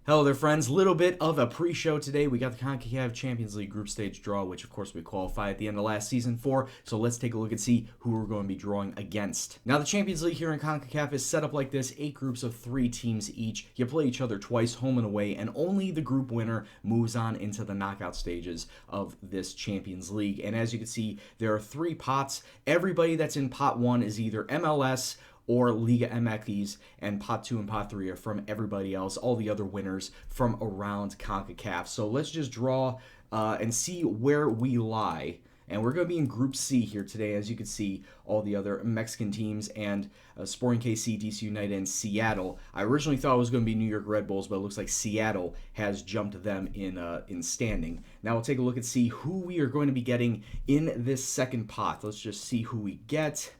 Hello there, friends. Little bit of a pre-show today. We got the CONCACAF Champions League group stage draw, which of course we qualified at the end of last season for. So let's take a look and see who we're going to be drawing against. Now the Champions League here in CONCACAF is set up like this: 8 groups of 3 teams each. You play each other twice, home and away, and only the group winner moves on into the knockout stages of this Champions League. And as you can see, there are 3 pots. Everybody that's in pot 1 is either MLS or Liga MX, and pot 2 and pot 3 are from everybody else, all the other winners from around CONCACAF. So let's just draw and see where we lie. And we're going to be in Group C here today. As you can see, all the other Mexican teams and Sporting KC, DC United, and Seattle. I originally thought it was going to be New York Red Bulls, but it looks like Seattle has jumped them in standing. Now we'll take a look and see who we are going to be getting in this second pot. Let's just see who we get.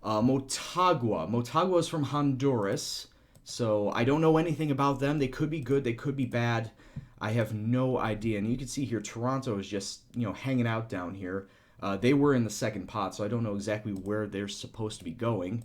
Motagua. Motagua is from Honduras, so I don't know anything about them. They could be good, they could be bad. I have no idea. And you can see here, Toronto is just, hanging out down here. They were in the second pot, so I don't know exactly where they're supposed to be going.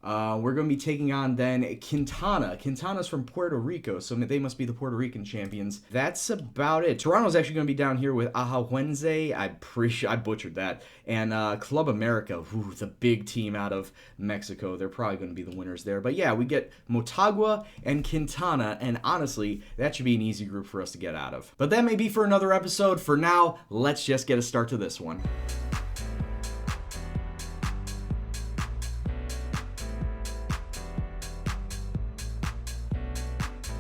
We're going to be taking on then Quintana. Quintana's from Puerto Rico, so they must be the Puerto Rican champions. That's about it. Toronto's actually going to be down here with Ahahuense. I butchered that. And Club America, the big team out of Mexico. They're probably going to be the winners there. But yeah, we get Motagua and Quintana, and honestly, that should be an easy group for us to get out of. But that may be for another episode. For now, let's just get a start to this one.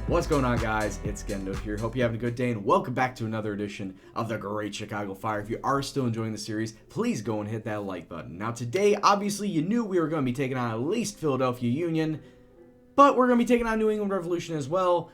What's going on, guys? It's Gendo here. Hope you're having a good day, and welcome back to another edition of the Great Chicago Fire. If you are still enjoying the series, please go and hit that like button. Now today, obviously, you knew we were going to be taking on at least Philadelphia Union, but we're going to be taking on New England Revolution as well,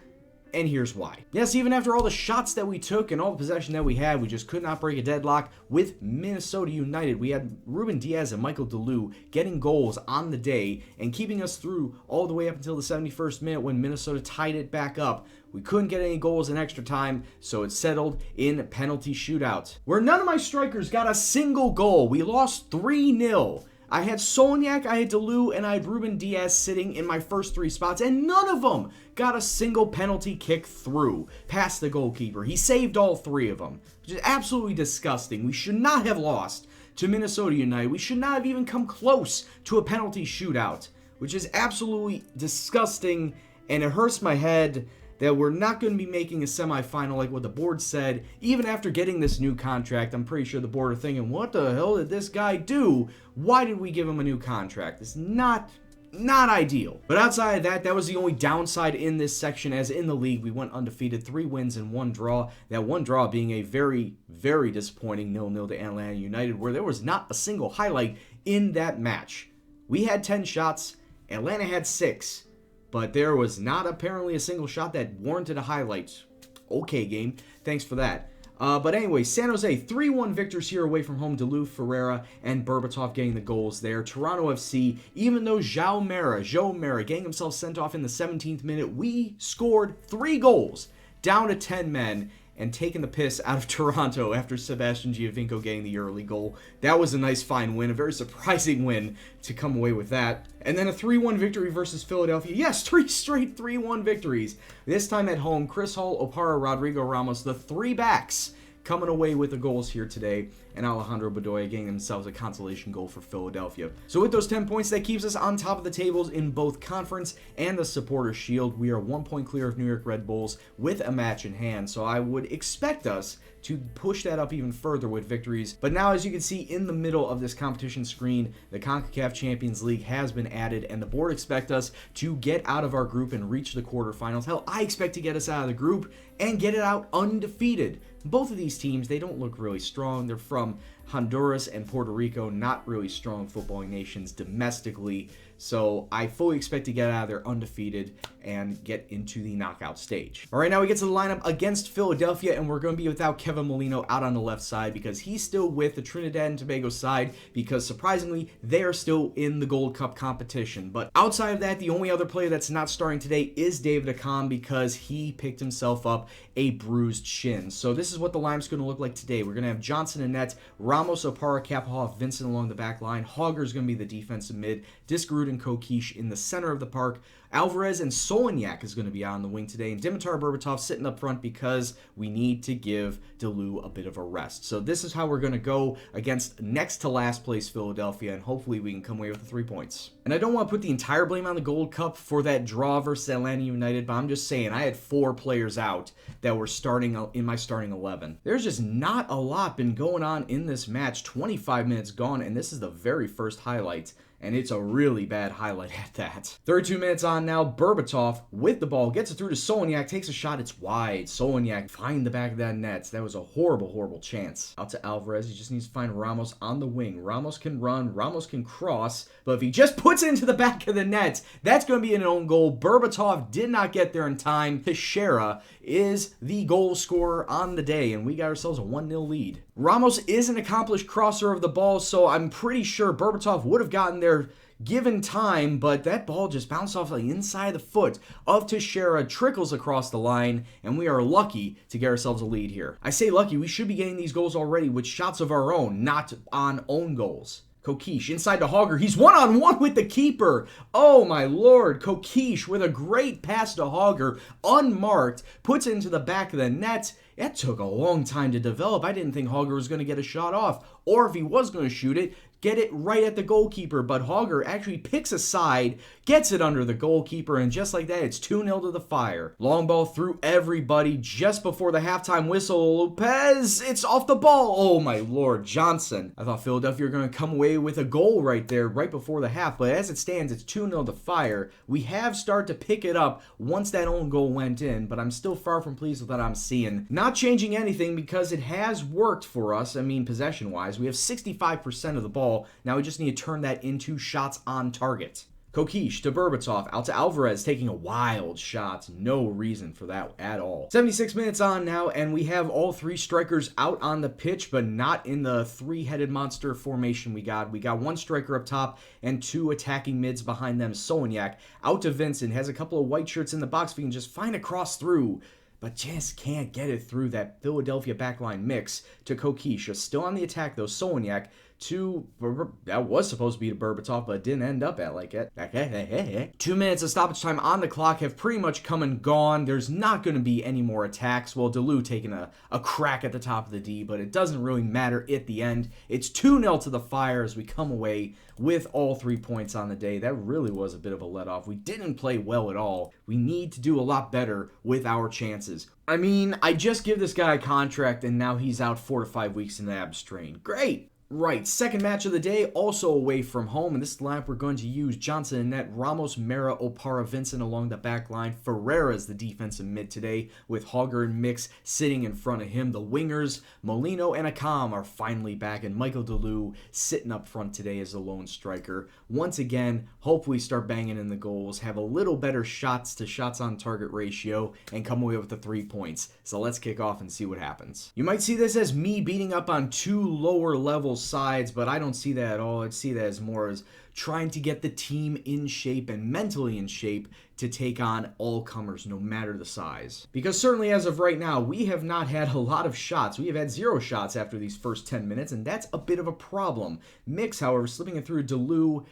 and here's why. Yes, even after all the shots that we took and all the possession that we had, we just could not break a deadlock with Minnesota United. We had Ruben Diaz and Michael DeLue getting goals on the day and keeping us through all the way up until the 71st minute when Minnesota tied it back up. We couldn't get any goals in extra time, so it settled in penalty shootout, where none of my strikers got a single goal. We lost 3-0. I had Solniak, I had DeLue, and I had Ruben Diaz sitting in my first 3 spots, and none of them got a single penalty kick through past the goalkeeper. He saved all 3 of them, which is absolutely disgusting. We should not have lost to Minnesota United. We should not have even come close to a penalty shootout, which is absolutely disgusting, and it hurts my head that we're not going to be making a semifinal like what the board said. Even after getting this new contract, I'm pretty sure the board are thinking, what the hell did this guy do? Why did we give him a new contract? It's not ideal. But outside of that, that was the only downside in this section, as in the league, we went undefeated, 3 wins and 1 draw. That 1 draw being a very, very disappointing 0-0 to Atlanta United, where there was not a single highlight in that match. We had 10 shots, Atlanta had 6. But there was not apparently a single shot that warranted a highlight. Okay, game. Thanks for that. But anyway, San Jose, 3-1 victors here away from home. DeLue, Ferreira, and Berbatov getting the goals there. Toronto FC, even though João Mera getting himself sent off in the 17th minute, we scored 3 goals, down to 10 men, and taking the piss out of Toronto after Sebastian Giovinco getting the early goal. That was a nice, fine win, a very surprising win to come away with that. And then a 3-1 victory versus Philadelphia. Yes, 3 straight 3-1 victories. This time at home, Chris Hull, Opara, Rodrigo Ramos, the 3 backs, coming away with the goals here today, and Alejandro Bedoya getting themselves a consolation goal for Philadelphia. So with those 10 points, that keeps us on top of the tables in both conference and the Supporters' Shield. We are 1 point clear of New York Red Bulls with a match in hand, so I would expect us to push that up even further with victories. But now, as you can see in the middle of this competition screen, the CONCACAF Champions League has been added, and the board expect us to get out of our group and reach the quarterfinals. Hell, I expect to get us out of the group and get it out undefeated. Both of these teams, they don't look really strong. They're from Honduras and Puerto Rico, not really strong footballing nations domestically. So I fully expect to get out of there undefeated and get into the knockout stage. All right, now we get to the lineup against Philadelphia, and we're going to be without Kevin Molino out on the left side because he's still with the Trinidad and Tobago side, because surprisingly, they are still in the Gold Cup competition. But outside of that, the only other player that's not starting today is David Acom, because he picked himself up a bruised shin. So this is what the lineup's going to look like today. We're going to have Johnson in net, Ramos, Opara, Kaphoff, Vincent along the back line. Hogger's going to be the defensive mid, Diskerud and Kokish in the center of the park. Alvarez and Solignac is going to be on the wing today, and Dimitar Berbatov sitting up front because we need to give Delu a bit of a rest. So this is how we're going to go against next to last place Philadelphia, and hopefully we can come away with the 3 points. And I don't want to put the entire blame on the Gold Cup for that draw versus Atlanta United, but I'm just saying I had 4 players out that were starting in my starting 11. There's just not a lot been going on in this match. 25 minutes gone, and this is the very first highlight. And it's a really bad highlight at that. 32 minutes on now. Berbatov with the ball gets it through to Solignac, takes a shot. It's wide. Solignac find the back of that net. That was a horrible, horrible chance. Out to Alvarez. He just needs to find Ramos on the wing. Ramos can run. Ramos can cross. But if he just puts it into the back of the net, that's going to be an own goal. Berbatov did not get there in time. Teixeira is the goal scorer on the day, and we got ourselves a 1-0 lead. Ramos is an accomplished crosser of the ball, so I'm pretty sure Berbatov would have gotten there given time, but that ball just bounced off the inside of the foot of Teixeira, trickles across the line, and we are lucky to get ourselves a lead here. I say lucky, we should be getting these goals already with shots of our own, not on own goals. Kokish inside to Hogger. He's one-on-one with the keeper. Oh my lord. Kokish with a great pass to Hogger, unmarked, puts it into the back of the net. That took a long time to develop. I didn't think Hogger was going to get a shot off, or if he was going to shoot it, get it right at the goalkeeper, but Hogger actually picks a side, gets it under the goalkeeper, and just like that, it's 2-0 to the Fire. Long ball through everybody just before the halftime whistle. Lopez, it's off the ball. Oh my lord, Johnson. I thought Philadelphia were going to come away with a goal right there, right before the half, but as it stands, it's 2-0 to Fire. We have started to pick it up once that own goal went in, but I'm still far from pleased with what I'm seeing. Not changing anything because it has worked for us, I mean possession-wise. We have 65% of the ball. Now we just need to turn that into shots on target. Kokish to Berbatov, out to Alvarez, taking a wild shot. No reason for that at all. 76 minutes on now, and we have all 3 strikers out on the pitch, but not in the 3-headed monster formation we got. We got 1 striker up top and 2 attacking mids behind them. Solignac out to Vincent, has a couple of white shirts in the box if he can just find a cross through, but just can't get it through that Philadelphia backline mix to Kokish. Still on the attack though. Solignac that was supposed to be to Berbatov, but it didn't end up at like it. 2 minutes of stoppage time on the clock have pretty much come and gone. There's not going to be any more attacks. Well, Delu taking a crack at the top of the D, but it doesn't really matter at the end. It's 2-0 to the Fire as we come away with all 3 points on the day. That really was a bit of a let-off. We didn't play well at all. We need to do a lot better with our chances. I mean, I just give this guy a contract, and now he's out 4 to 5 weeks in the ab strain. Great. Right, second match of the day, also away from home, and this lineup we're going to use Johnson in net, Ramos, Mera, Opara, Vincent along the back line, Ferreira's the defensive mid today, with Hogger and Mix sitting in front of him. The wingers, Molino and Akam are finally back, and Michael Delu sitting up front today as the lone striker. Once again, hopefully start banging in the goals, have a little better shots to shots on target ratio, and come away with the 3 points. So let's kick off and see what happens. You might see this as me beating up on 2 lower level sides, but I don't see that at all. I see that as more as trying to get the team in shape and mentally in shape to take on all comers, no matter the size. Because certainly as of right now, we have not had a lot of shots. We have had 0 shots after these first 10 minutes, and that's a bit of a problem. Mix, however, slipping it through Delu,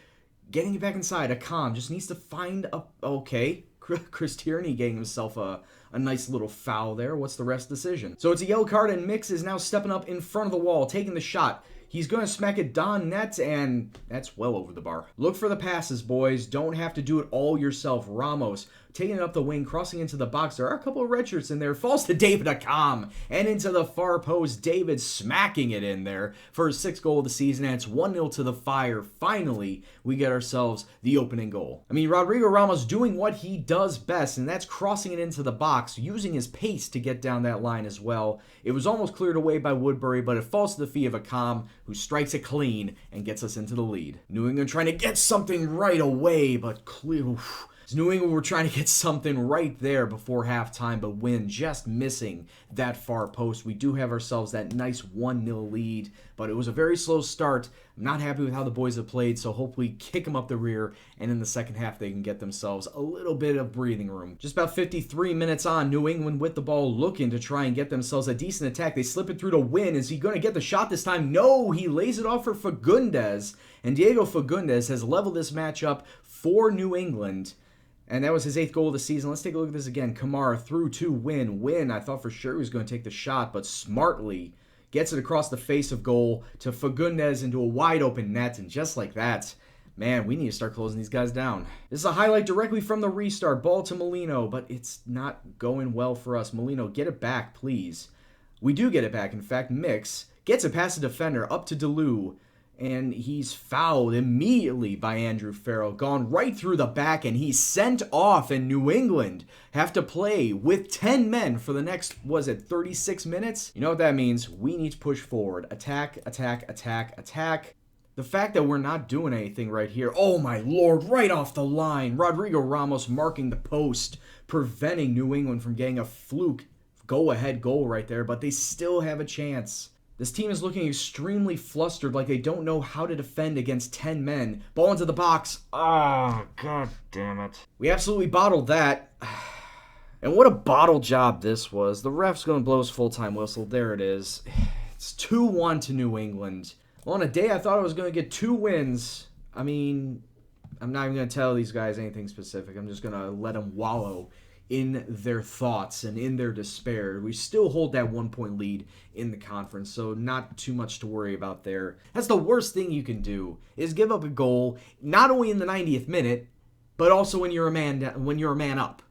getting it back inside. Akam just needs to find a... Okay, Chris Tierney getting himself a nice little foul there. What's the ref's decision? So it's a yellow card, and Mix is now stepping up in front of the wall, taking the shot. He's going to smack it down net, and that's well over the bar. Look for the passes, boys. Don't have to do it all yourself. Ramos taking it up the wing, crossing into the box. There are a couple of red shirts in there. Falls to David Akam, and into the far post. David smacking it in there for his 6th goal of the season, and it's 1-0 to the Fire. Finally, we get ourselves the opening goal. I mean, Rodrigo Ramos doing what he does best, and that's crossing it into the box, using his pace to get down that line as well. It was almost cleared away by Woodbury, but it falls to the feet of Akam, who strikes it clean and gets us into the lead. New England trying to get something right away, but clear... New England were trying to get something right there before halftime, but Wynn just missing that far post. We do have ourselves that nice 1-0 lead, but it was a very slow start. I'm not happy with how the boys have played, so hopefully kick them up the rear, and in the second half they can get themselves a little bit of breathing room. Just about 53 minutes on, New England with the ball looking to try and get themselves a decent attack. They slip it through to Wynn. Is he going to get the shot this time? No, he lays it off for Fagundes, and Diego Fagundes has leveled this match up for New England. And that was his 8th goal of the season. Let's take a look at this again. Kamara through to Win. Win, I thought for sure he was going to take the shot, but smartly gets it across the face of goal to Fagundes into a wide open net. And just like that, man, we need to start closing these guys down. This is a highlight directly from the restart. Ball to Molino, but it's not going well for us. Molino, get it back, please. We do get it back. In fact, Mix gets it past the defender up to Delu. And he's fouled immediately by Andrew Farrell. Gone right through the back, and he's sent off. And New England have to play with 10 men for the next, 36 minutes? You know what that means. We need to push forward. Attack, attack, attack, attack. The fact that we're not doing anything right here. Oh, my Lord, right off the line. Rodrigo Ramos marking the post, preventing New England from getting a fluke go-ahead goal right there. But they still have a chance. This team is looking extremely flustered, like they don't know how to defend against 10 men. Ball into the box. Oh, god damn it. We absolutely bottled that. And what a bottle job this was. The ref's going to blow his full-time whistle. There it is. It's 2-1 to New England. Well, on a day I thought I was going to get 2 wins, I mean, I'm not even going to tell these guys anything specific. I'm just going to let them wallow in their thoughts and in their despair. We still hold that 1-point lead in the conference, so not too much to worry about there. That's the worst thing you can do, is give up a goal, not only in the 90th minute, but also when you're a man up.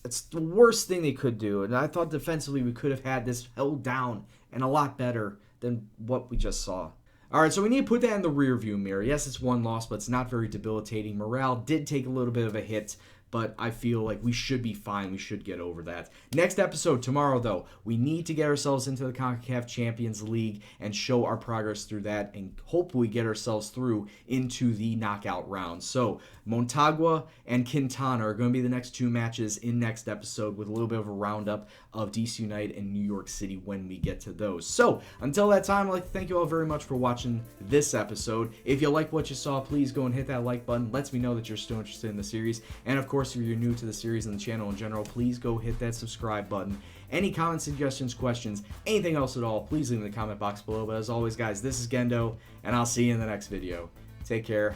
It's the worst thing they could do, and I thought defensively we could have had this held down and a lot better than what we just saw. All right, so we need to put that in the rearview mirror. Yes, it's 1 loss, but it's not very debilitating. Morale did take a little bit of a hit, but I feel like we should be fine. We should get over that. Next episode, tomorrow, though, we need to get ourselves into the CONCACAF Champions League and show our progress through that and hopefully get ourselves through into the knockout round. So, Montagua and Quintana are going to be the next 2 matches in next episode with a little bit of a roundup of DC United and New York City when we get to those. So, until that time, I'd like to thank you all very much for watching this episode. If you like what you saw, please go and hit that like button. Lets me know that you're still interested in the series. And, of course, if you're new to the series and the channel in general, please go hit that subscribe button. Any comments, suggestions, questions, anything else at all, please leave in the comment box below. But as always, guys, this is Gendo, and I'll see you in the next video. Take care,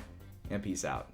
and peace out.